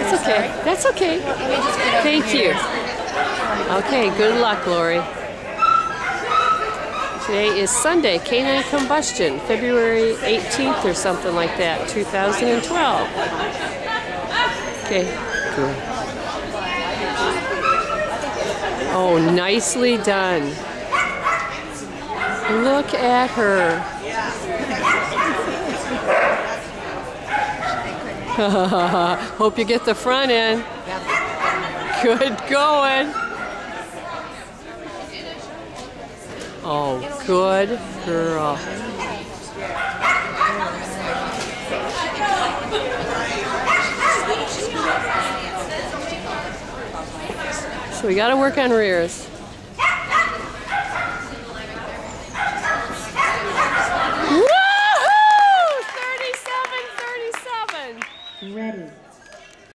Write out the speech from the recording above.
That's okay. That's okay. Thank you. Okay, good luck, Lori. Today is Sunday, Canine Combustion, February 18th or something like that, 2012. Okay, good. Oh, nicely done. Look at her. Hope you get the front end. Good going. Oh, good girl. So we got to work on rears. Woohoo! 37, 37. Ready.